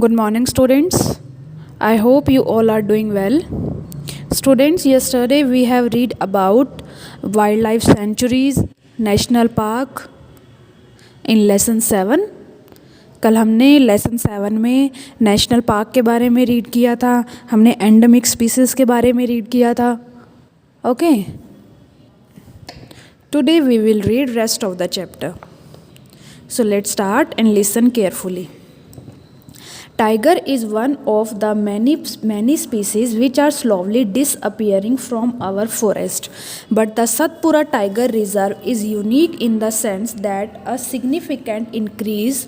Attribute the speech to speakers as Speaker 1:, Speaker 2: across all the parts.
Speaker 1: Good morning, students. I hope you all are doing well. Students, yesterday we have read about wildlife sanctuaries, national park in lesson 7. कल हमने lesson 7 में national park के बारे में read किया था, हमने एंडेमिक स्पीसीज के बारे में रीड किया था. Okay, today we will read rest of the chapter. So let's start and listen carefully. Tiger is one of the many species which are slowly disappearing from our forest. But the Satpura Tiger Reserve is unique in the sense that a significant increase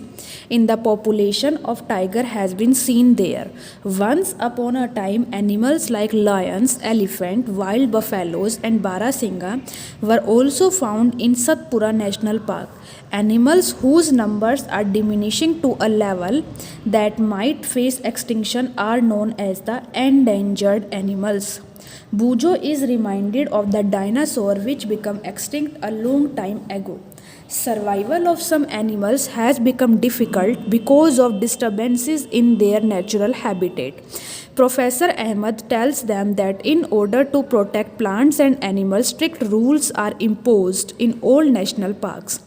Speaker 1: in the population of tiger has been seen there. Once upon a time, animals like lions, elephant, wild buffaloes and Barasingha were also found in Satpura National Park. Animals whose numbers are diminishing to a level that might face extinction are known as the endangered animals. Bujo is reminded of the dinosaur which became extinct a long time ago. Survival of some animals has become difficult because of disturbances in their natural habitat. Professor Ahmed tells them that in order to protect plants and animals, strict rules are imposed in all national parks.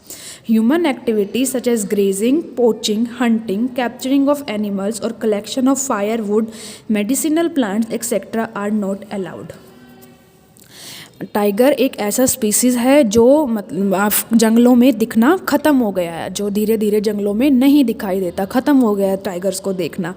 Speaker 1: Human activities such as grazing, poaching, hunting, capturing of animals or collection of firewood, medicinal plants, etc. are not allowed. Tiger एक ऐसा species है जो मतलब जंगलों में दिखना ख़त्म हो गया है, जो धीरे धीरे जंगलों में नहीं दिखाई देता, ख़त्म हो गया है टाइगर्स को देखना.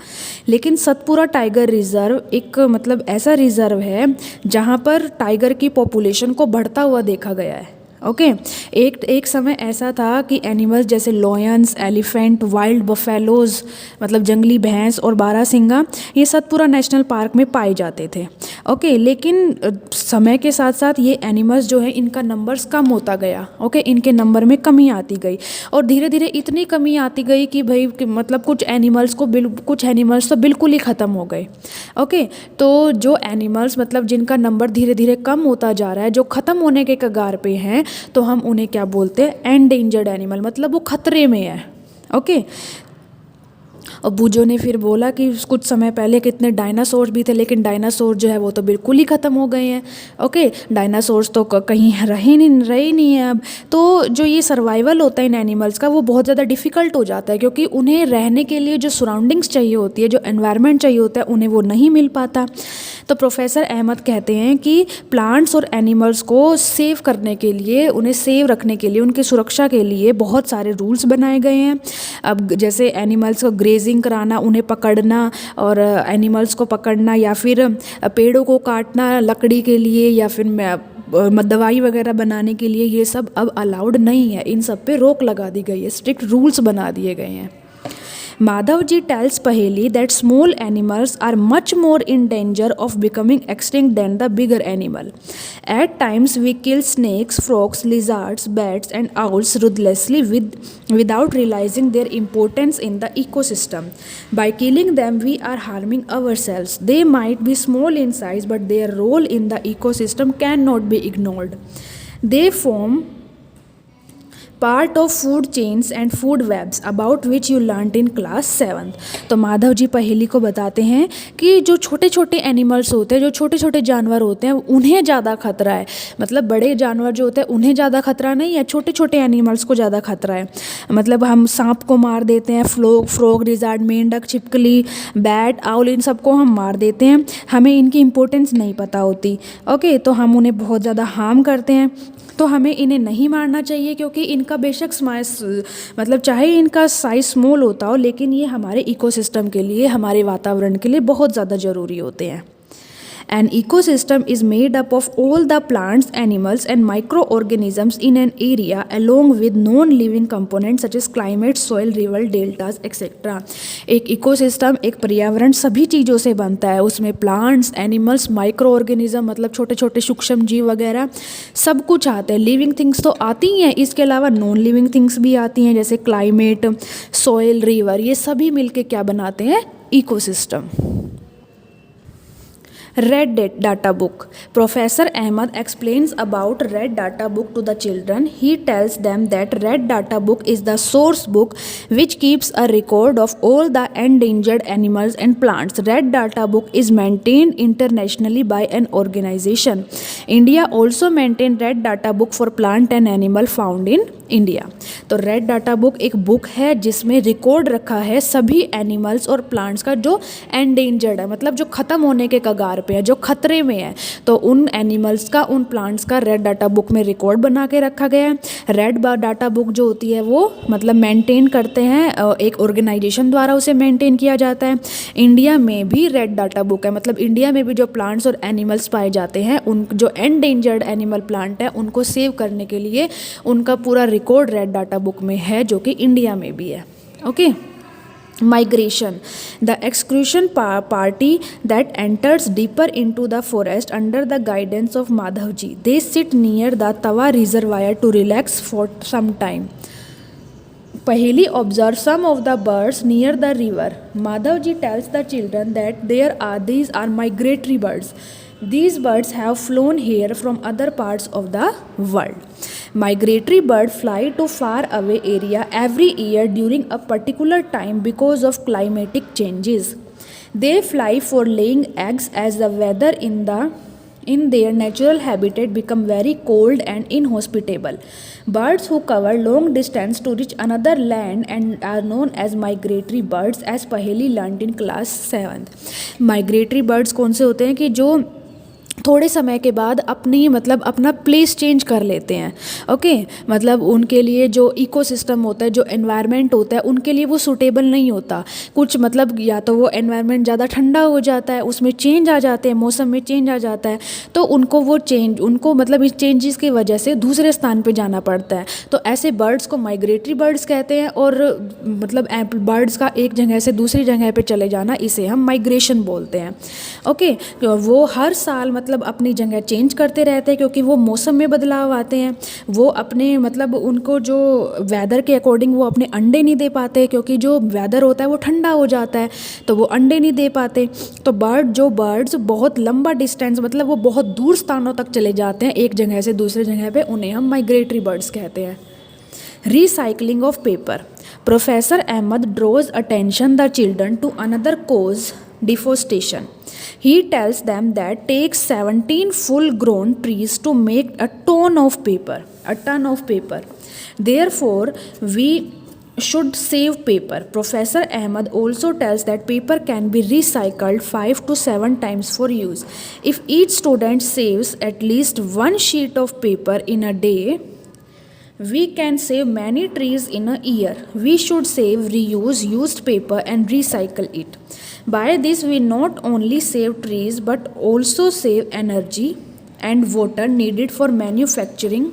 Speaker 1: लेकिन सतपुरा टाइगर रिज़र्व एक मतलब ऐसा रिज़र्व है जहाँ पर टाइगर की पॉपुलेशन को बढ़ता हुआ देखा गया है. ओके, एक समय ऐसा था कि एनिमल्स जैसे लॉयंस, एलिफेंट, वाइल्ड बफेलोज़ मतलब जंगली भैंस और बारहसिंगा ये सतपुरा नेशनल पार्क में पाए जाते थे. ओके, लेकिन समय के साथ साथ ये एनिमल्स जो है इनका नंबर्स कम होता गया. ओके, इनके नंबर में कमी आती गई और धीरे धीरे इतनी कमी आती गई कि भाई मतलब कुछ एनिमल्स तो बिल्कुल ही ख़त्म हो गए. ओके, तो जो एनिमल्स मतलब जिनका नंबर धीरे धीरे कम होता जा रहा है, जो ख़त्म होने के कगार पे हैं, तो हम उन्हें क्या बोलते हैं? एंडेंजर्ड एनिमल, मतलब वो खतरे में है. ओके, और बूजो ने फिर बोला कि कुछ समय पहले कितने डायनासोर भी थे, लेकिन डायनासोर जो है वो तो बिल्कुल ही ख़त्म हो गए हैं. ओके, डायनासोर्स तो कहीं रहे नहीं है अब. तो जो ये सर्वाइवल होता है इन एनिमल्स का वो बहुत ज़्यादा डिफ़िकल्ट हो जाता है, क्योंकि उन्हें रहने के लिए जो सराउंडिंग्स चाहिए होती है, जो एनवायरनमेंट चाहिए होता है, उन्हें वो नहीं मिल पाता. तो प्रोफेसर अहमद कहते हैं कि प्लांट्स और एनिमल्स को सेव करने के लिए, उन्हें सेव रखने के लिए, उनकी सुरक्षा के लिए बहुत सारे रूल्स बनाए गए हैं. अब जैसे एनिमल्स को ग्रेजिंग कराना, उन्हें पकड़ना और एनिमल्स को पकड़ना, या फिर पेड़ों को काटना लकड़ी के लिए, या फिर दवाई वगैरह बनाने के लिए, ये सब अब अलाउड नहीं है. इन सब पे रोक लगा दी गई है, स्ट्रिक्ट रूल्स बना दिए गए हैं. Madhavji tells Paheli that small animals are much more in danger of becoming extinct than the bigger animal. At times we kill snakes, frogs, lizards, bats and owls ruthlessly without realizing their importance in the ecosystem. By killing them we are harming ourselves. They might be small in size, but their role in the ecosystem cannot be ignored. They form part of food chains and food webs about which you learned in class 7. तो माधव जी पहेली को बताते हैं कि जो छोटे छोटे animals होते हैं, जो छोटे छोटे जानवर होते हैं, उन्हें ज़्यादा खतरा है. मतलब बड़े जानवर जो होते हैं उन्हें ज़्यादा खतरा नहीं है, छोटे छोटे एनिमल्स को ज़्यादा खतरा है. मतलब हम सांप को मार देते हैं, फ्रॉग, लिज़ार्ड, मेंढक, छिपकली, बैट, आउल, इन सबको हम मार देते हैं. हमें इनकी इम्पोर्टेंस नहीं पता होती. ओके, तो हम उन्हें बहुत ज़्यादा हार्म करते हैं. तो हमें इन्हें नहीं मारना चाहिए, क्योंकि इनका बेशक मतलब चाहे इनका साइज स्मॉल होता हो, लेकिन ये हमारे इकोसिस्टम के लिए, हमारे वातावरण के लिए बहुत ज़्यादा ज़रूरी होते हैं. An ecosystem is made up of all the plants, animals and microorganisms in an area along with non-living components such as climate, soil, river, deltas, etc. एक इकोसिस्टम, एक पर्यावरण सभी चीज़ों से बनता है. उसमें प्लांट्स, एनिमल्स, माइक्रो ऑर्गेनिज्म मतलब छोटे छोटे सूक्ष्म जीव वगैरह सब कुछ आते हैं. लिविंग थिंग्स तो आती ही हैं, इसके अलावा नॉन लिविंग थिंग्स भी आती हैं, जैसे क्लाइमेट, सॉइल, रिवर, ये सभी मिलके क्या बनाते हैं? Ecosystem. Red Data Book. Professor Ahmed explains about Red Data Book to the children. He tells them that Red Data Book is the source book which keeps a record of all the endangered animals and plants. Red Data Book is maintained internationally by an organization. India also maintains Red Data Book for plant and animal found in India. तो red data book एक book है जिसमें record रखा है सभी animals और plants का जो एंडेंजर्ड है, मतलब जो ख़त्म होने के कगार पे है, जो खतरे में है, तो उन एनिमल्स का, उन प्लांट्स का रेड डाटा बुक में रिकॉर्ड बना के रखा गया है। रेड डाटा बुक जो होती है वो मतलब मेंटेन करते हैं, एक ऑर्गेनाइजेशन द्वारा उसे मेंटेन किया जाता है। इंडिया में भी रेड डाटा बुक है, मतलब इंडिया में भी जो प्लांट्स और एनिमल्स पाए जाते हैं, उन जो एंडेंजर्ड एनिमल प्लांट है उनको सेव करने के लिए उनका पूरा रिकॉर्ड रेड डाटा बुक में है, जो कि इंडिया में भी है। Okay. Migration. The excursion party that enters deeper into the forest under the guidance of Madhavji. They sit near the Tawa reservoir to relax for some time. Paheli observes some of the birds near the river. Madhavji tells the children that these are migratory birds. These birds have flown here from other parts of the world. Migratory birds fly to far away area every year during a particular time because of climatic changes. They fly for laying eggs as the weather in their natural habitat become very cold and inhospitable. Birds who cover long distance to reach another land and are known as migratory birds, as Paheli learned in class 7th. Migratory birds कौन से होते हैं कि जो थोड़े समय के बाद अपना प्लेस चेंज कर लेते हैं। ओके, मतलब उनके लिए जो इकोसिस्टम होता है, जो एनवायरनमेंट होता है, उनके लिए वो सूटेबल नहीं होता। कुछ मतलब या तो वो एनवायरनमेंट ज़्यादा ठंडा हो जाता है, उसमें चेंज आ जाते हैं, मौसम में चेंज आ जाता है, तो उनको मतलब इस चेंजेस की वजह से दूसरे स्थान पे जाना पड़ता है। तो ऐसे बर्ड्स को माइग्रेटरी बर्ड्स कहते हैं, और मतलब बर्ड्स का एक जगह से दूसरी जगह पे चले जाना, इसे हम माइग्रेशन बोलते हैं। ओके, तो वो हर साल मतलब अपनी जगह चेंज करते रहते हैं, क्योंकि वो मौसम में बदलाव आते हैं। वो अपने मतलब उनको जो वेदर के अकॉर्डिंग वो अपने अंडे नहीं दे पाते, क्योंकि जो वेदर होता है वो ठंडा हो जाता है, तो वो अंडे नहीं दे पाते। तो बर्ड्स बहुत लंबा डिस्टेंस, मतलब वो बहुत दूर स्थानों तक चले जाते हैं, एक जगह से दूसरे जगह पे, उन्हें हम माइग्रेटरी बर्ड्स कहते हैं। Recycling of paper. Professor Ahmed draws attention the children to another cause, deforestation. He tells them that takes 17 full-grown trees to make a ton of paper. Therefore, we should save paper. Professor Ahmed also tells that paper can be recycled 5 to 7 times for use. If each student saves at least one sheet of paper in a day, we can save many trees in a year. We should save, reuse used paper and recycle it. By this, we not only save trees but also save energy and water needed for manufacturing.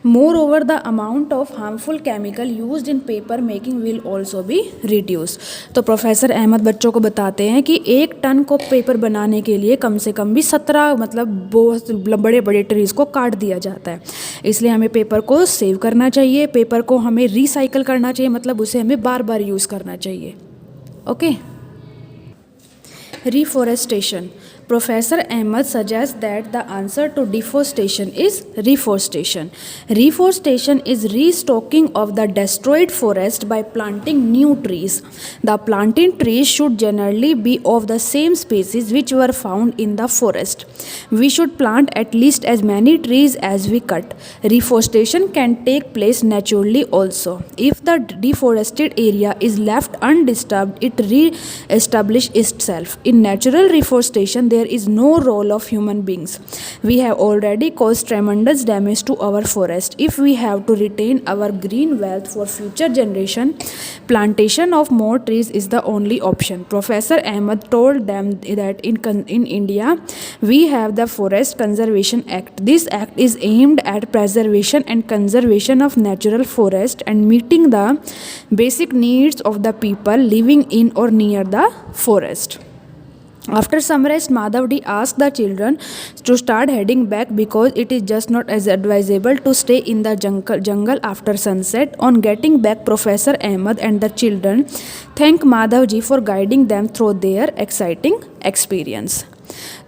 Speaker 1: Moreover, the amount of harmful chemical used in paper making will also be reduced. तो professor Ahmad बच्चों को बताते हैं कि 1 ton को paper बनाने के लिए कम से कम भी 17 मतलब बहुत बड़े बड़े ट्रीज़ को काट दिया जाता है। इसलिए हमें पेपर को सेव करना चाहिए, पेपर को हमें रिसाइकल करना चाहिए, मतलब उसे हमें बार बार यूज़ करना चाहिए। Okay. Reforestation. Professor Ahmed suggests that the answer to deforestation is reforestation. Reforestation is restocking of the destroyed forest by planting new trees. The planted trees should generally be of the same species which were found in the forest. We should plant at least as many trees as we cut. Reforestation can take place naturally also. If the deforested area is left undisturbed, it re-establishes itself. In natural reforestation, there is no role of human beings. We have already caused tremendous damage to our forest. If we have to retain our green wealth for future generation, plantation of more trees is the only option. Professor Ahmed told them that in India, we have the Forest Conservation Act. This act is aimed at preservation and conservation of natural forest and meeting the basic needs of the people living in or near the forest. After some rest, Madhavdi asked the children to start heading back because it is just not as advisable to stay in the jungle after sunset. On getting back, Professor Ahmed and the children thanked Madhavji for guiding them through their exciting experience.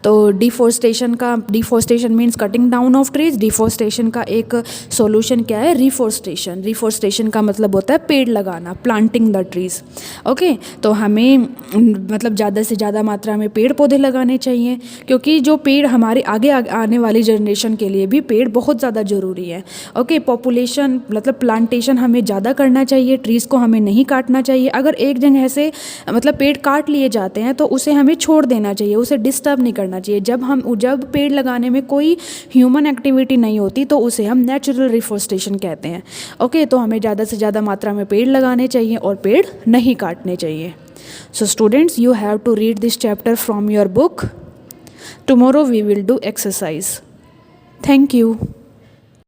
Speaker 1: तो deforestation means cutting down of trees. Deforestation का एक solution क्या है? Reforestation. Reforestation का मतलब होता है पेड़ लगाना, प्लांटिंग द ट्रीज। ओके, तो हमें मतलब ज़्यादा से ज़्यादा मात्रा में पेड़ पौधे लगाने चाहिए, क्योंकि जो पेड़ हमारे आगे आने वाली जनरेशन के लिए भी पेड़ बहुत ज़्यादा ज़रूरी है। ओके, पॉपुलेशन मतलब प्लांटेशन हमें ज़्यादा करना चाहिए, ट्रीज़ को हमें नहीं काटना चाहिए। अगर एक जगह से मतलब पेड़ काट लिए जाते हैं तो उसे हमें छोड़ देना चाहिए, उसे डिस्टर्ब नहीं करना चाहिए। जब पेड़ लगाने में कोई ह्यूमन एक्टिविटी नहीं होती तो उसे हम नेचुरल रिफोरेस्टेशन कहते हैं। ओके, तो हमें ज़्यादा से ज़्यादा मात्रा में पेड़ लगाने चाहिए और पेड़ नहीं काटने चाहिए। So students, you have to read this chapter from your book. Tomorrow we will do exercise. Thank you.